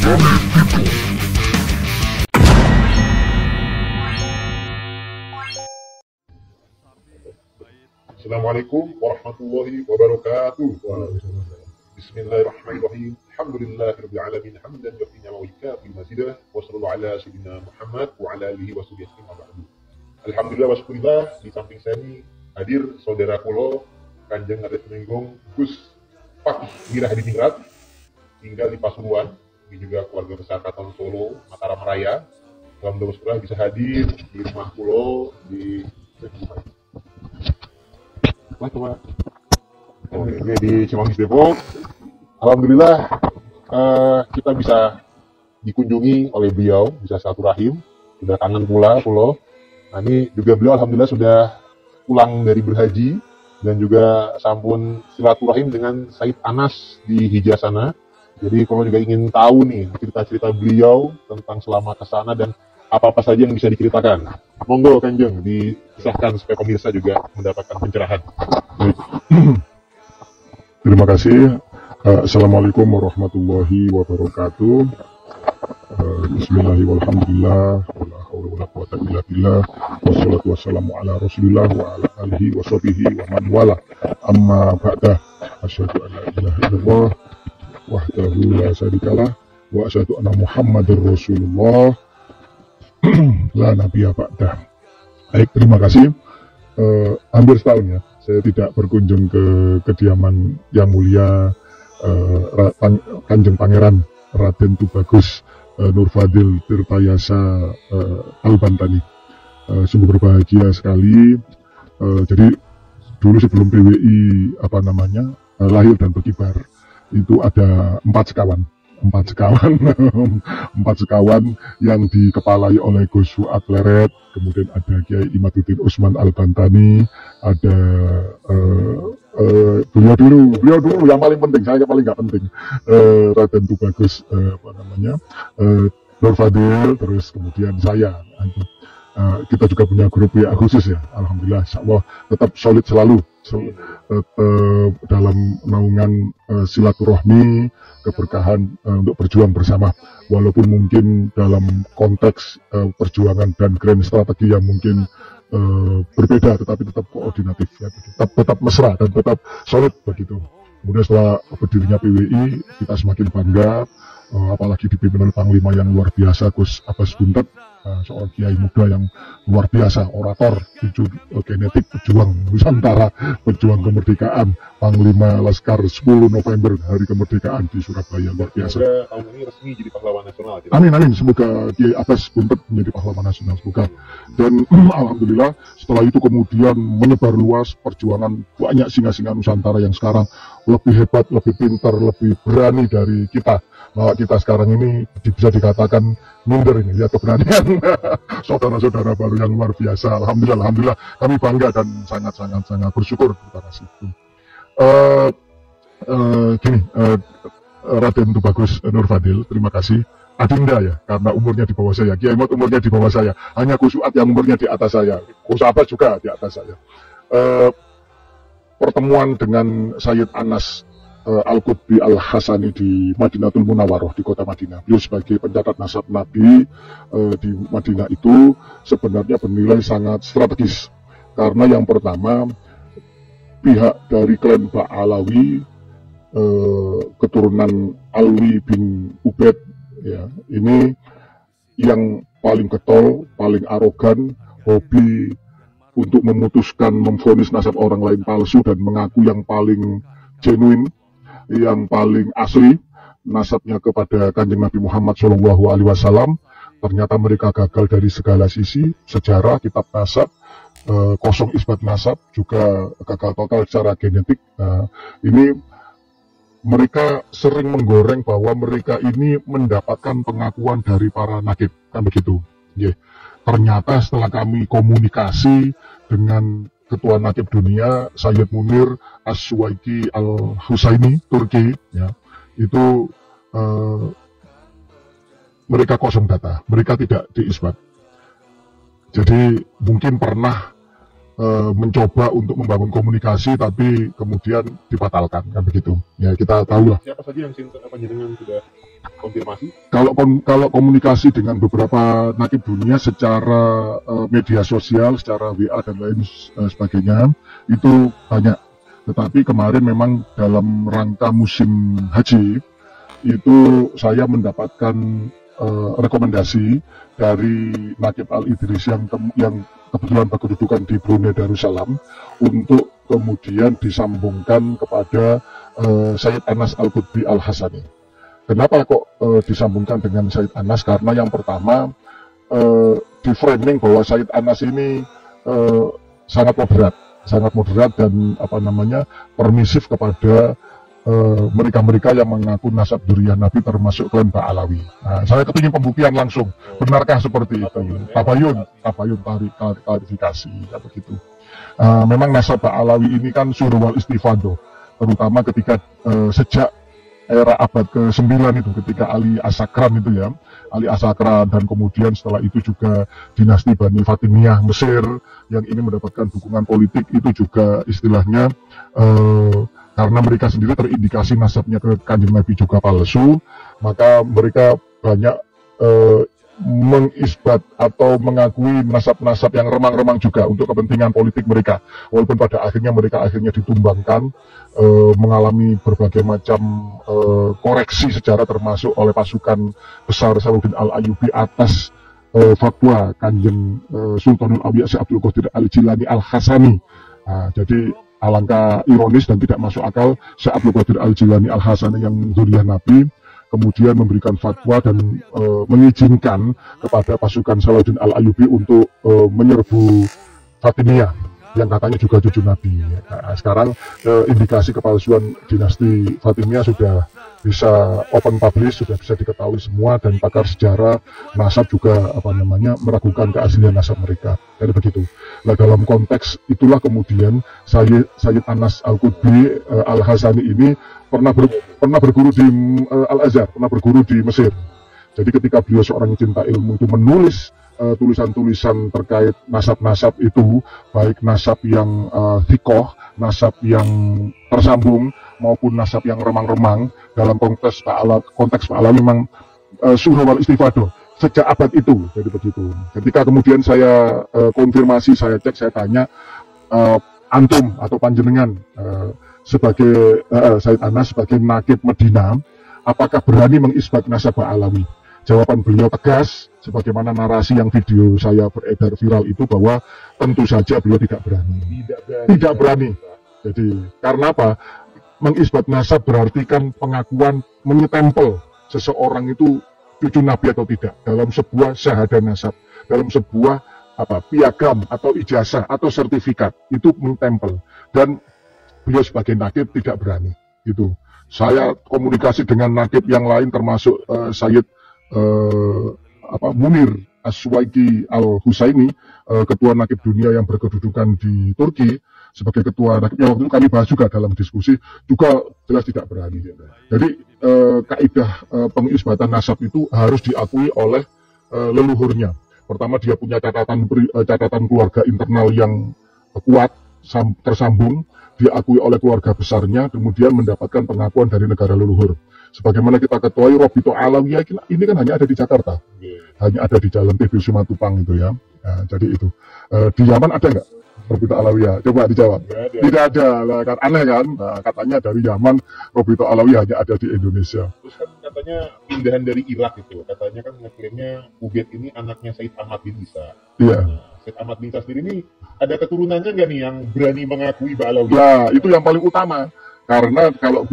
Assalamualaikum warahmatullahi wabarakatuh. Bismillahirrahmanirrahim. Alhamdulillahirabbil alamin. Hamdan yafi'u wa yukafi mazidah. Wa sallallahu ala sayyidina Muhammad wa ala alihi wa sahbihi ajma'in. Alhamdulillah wa syukurillah, di samping saya ini hadir saudara kula Kanjeng Raden Tumenggung Gus Pak Wirah Hadiningrat, tinggal di Pasuruan. Ini juga keluarga besar Katon Solo, Mataram Raya. Alhamdulillah bisa hadir di rumah kula di ini di Cimanggis Depok. Alhamdulillah kita bisa dikunjungi oleh beliau, bisa silaturahim, sudah kangen pula pulau. Nah ini juga beliau alhamdulillah sudah pulang dari berhaji dan juga sampun silaturahim dengan Said Anas di Hijaz sana. Jadi kalau juga ingin tahu nih cerita-cerita beliau tentang selama ke sana dan apa-apa saja yang bisa diceritakan. Monggo Kanjeng disahkan supaya pemirsa juga mendapatkan pencerahan. Terima kasih. Assalamualaikum warahmatullahi wabarakatuh. Bismillahirrahmanirrahim. Wala haula wala quwwata illa billah. Wassalatu wassalamu ala Rasulillah wa ala alihi wa sahbihi wa man wala. Amma ba'da. Asyhadu an la ilaha illallah wahdahu la syarikalah wa asyhadu anna Muhammadar Rasulullah. La nabiyya ba'dah. Baik, terima kasih. Hampir setahun ya saya tidak berkunjung ke kediaman yang mulia Kanjeng Pangeran Raden Tubagus Nur Fadil Tirtayasa Al-Bantani. Sungguh berbahagia sekali. Jadi dulu sebelum PWI lahir dan berkibar itu ada 4 sekawan yang dikepalai oleh Gus Fuad Leret, kemudian ada Kiai Imaduddin Usman Al-Bantani, ada beliau dulu yang paling penting, saya paling nggak penting, Raden Tubagus Nur Fadil, terus kemudian saya. Kita juga punya grup WA khusus ya, alhamdulillah, insyaallah tetap solid selalu dalam naungan silaturahmi, keberkahan untuk berjuang bersama, walaupun mungkin dalam konteks perjuangan dan grand strategi yang mungkin berbeda, tetapi tetap koordinatif ya, tetap mesra dan tetap solid begitu. Kemudian setelah berdirinya PWI kita semakin bangga, apalagi dipimpin oleh Panglima yang luar biasa Gus Abbas Buntet, seorang kiai muda yang luar biasa, orator, genetik, pejuang Nusantara, pejuang kemerdekaan, Panglima Laskar 10 November hari kemerdekaan di Surabaya, luar biasa. Semoga tahun ini resmi jadi pahlawan nasional. Amin, semoga Kiai Abbas Buntet menjadi pahlawan nasional, semoga. Dan alhamdulillah setelah itu kemudian menyebar luas perjuangan banyak singa-singa Nusantara yang sekarang lebih hebat, lebih pintar, lebih berani dari kita. Bahwa kita sekarang ini bisa dikatakan minder ini, lihat keberanian saudara-saudara baru yang luar biasa. Alhamdulillah kami bangga dan sangat bersyukur. Terima kasih. Raden Tubagus Nur Fadil, terima kasih. Adinda ya, karena umurnya di bawah saya. Kiai Mot umurnya di bawah saya. Hanya Gus Fuad yang umurnya di atas saya. Gus Abbas juga di atas saya. Pertemuan dengan Sayyid Anas Al-Qutbi Al-Hasani di Madinatul Munawwaroh di kota Madinah. Beliau sebagai pencatat nasab Nabi di Madinah itu sebenarnya bernilai sangat strategis. Karena yang pertama, pihak dari klan Ba'alawi, keturunan Alwi bin Ubaid, ya, ini yang paling getol, paling arogan, hobi untuk memutuskan, memvonis nasab orang lain palsu dan mengaku yang paling genuine, yang paling asli nasabnya kepada Kanjeng Nabi Muhammad SAW. Ternyata mereka gagal dari segala sisi, sejarah, kitab nasab, kosong isbat nasab, juga gagal total secara genetik. Ini mereka sering menggoreng bahwa mereka ini mendapatkan pengakuan dari para nakib, kan begitu. Yeah. Ternyata setelah kami komunikasi dengan Ketua Nakib Dunia Sayyid Munir As-Suwaiki Al-Husaini Turki, ya, itu mereka kosong data, mereka tidak diisbat. Jadi mungkin pernah mencoba untuk membangun komunikasi tapi kemudian dibatalkan kan begitu ya, kita tahu lah. Siapa saja yang panjenengan sudah konfirmasi? Kalau komunikasi dengan beberapa nakib dunia secara media sosial, secara WA dan lain sebagainya itu banyak. Tetapi kemarin memang dalam rangka musim haji itu saya mendapatkan rekomendasi dari Nakib Al-Idris yang kebetulan berkedudukan di Brunei Darussalam untuk kemudian disambungkan kepada Sayyid Anas Al-Qutbi Al-Hasani. Kenapa kok disambungkan dengan Sayyid Anas? Karena yang pertama di framing bahwa Sayyid Anas ini sangat moderat dan permisif kepada mereka-mereka yang mengaku nasab dzurriyyah Nabi termasuk klan Ba'alawi. Nah, saya kepingin pembuktian langsung, benarkah seperti itu? Tabayun klarifikasi atau begitu. Memang nasab Ba'alawi ini kan surwal istifadoh, terutama ketika sejak era abad ke-9 itu, ketika Ali As-Sakran itu ya, Ali As-Sakran, dan kemudian setelah itu juga dinasti Bani Fatimiyah Mesir yang ini mendapatkan dukungan politik, itu juga istilahnya karena mereka sendiri terindikasi nasabnya ke Kanjeng Nabi juga palsu, maka mereka banyak mengisbat atau mengakui nasab-nasab yang remang-remang juga untuk kepentingan politik mereka, walaupun pada akhirnya mereka ditumbangkan, mengalami berbagai macam koreksi sejarah termasuk oleh pasukan besar Salahuddin Al-Ayyubi atas fatwa Kanjeng Sultanul Awliya Syekh Abdul Qadir Al-Jilani Al-Hasani. Jadi alangkah ironis dan tidak masuk akal, Syekh Abdul Qadir Al-Jilani Al-Hasani yang dzurriyyah Nabi kemudian memberikan fatwa dan mengizinkan kepada pasukan Salahuddin Al-Ayyubi untuk menyerbu Fatimiyah yang katanya juga cucu Nabi. Nah, sekarang indikasi kepalsuan dinasti Fatimiyah sudah bisa open publish, sudah bisa diketahui semua, dan pakar sejarah nasab juga meragukan keaslian nasab mereka. Jadi begitu. Nah, dalam konteks itulah kemudian Sayyid Anas Al-Qutbi Al-Hasani ini pernah berguru di Al-Azhar, pernah berguru di Mesir. Jadi ketika beliau seorang cinta ilmu itu menulis tulisan-tulisan terkait nasab-nasab itu, baik nasab yang thikoh, nasab yang tersambung, maupun nasab yang remang-remang, dalam konteks Ba'alawi memang surah wal istifadoh sejak abad itu. Jadi begitu. Ketika kemudian saya konfirmasi, saya cek, saya tanya, antum atau panjenengan sebagai Sayyid Anas, sebagai nakib Medina, apakah berani mengisbat nasab Ba'alawi? Jawaban beliau tegas, sebagaimana narasi yang video saya beredar viral itu, bahwa tentu saja beliau tidak berani. Tidak berani. Jadi karena apa? Mengisbat nasab berarti kan pengakuan, menyetempel seseorang itu cucu Nabi atau tidak dalam sebuah syahadah nasab, dalam sebuah piagam atau ijazah atau sertifikat, itu mentempel. Dan beliau sebagai nakib tidak berani. Itu. Saya komunikasi dengan nakib yang lain termasuk Sayyid Munir As-Suwaiki Al-Husaini, ketua nakib dunia yang berkedudukan di Turki, sebagai ketua nakib yang waktu itu kami bahas juga dalam diskusi, juga jelas tidak berani. Jadi kaidah pengisbatan nasab itu harus diakui oleh leluhurnya. Pertama, dia punya catatan keluarga internal yang kuat, tersambung, diakui oleh keluarga besarnya, kemudian mendapatkan pengakuan dari negara leluhur. Sebagaimana kita ketahui, Robito Alawiyah ini kan hanya ada di Jakarta, hanya ada di Jalan TB Simatupang itu ya. Nah, jadi itu di Yaman ada nggak Robito Alawiyah? Coba dijawab. Tidak ada lah, kan aneh kan? Nah, katanya dari Yaman, Robito Alawiyah hanya ada di Indonesia. Terus kan katanya pindahan dari Irak itu, katanya kan ngeklaimnya Ubed ini anaknya Sayyid Ahmad bin Isa. Iya. Sayyid Ahmad bin Isa sendiri ini ada keturunannya nggak nih yang berani mengakui Ba'alawi? Nah, itu yang paling utama, karena kalau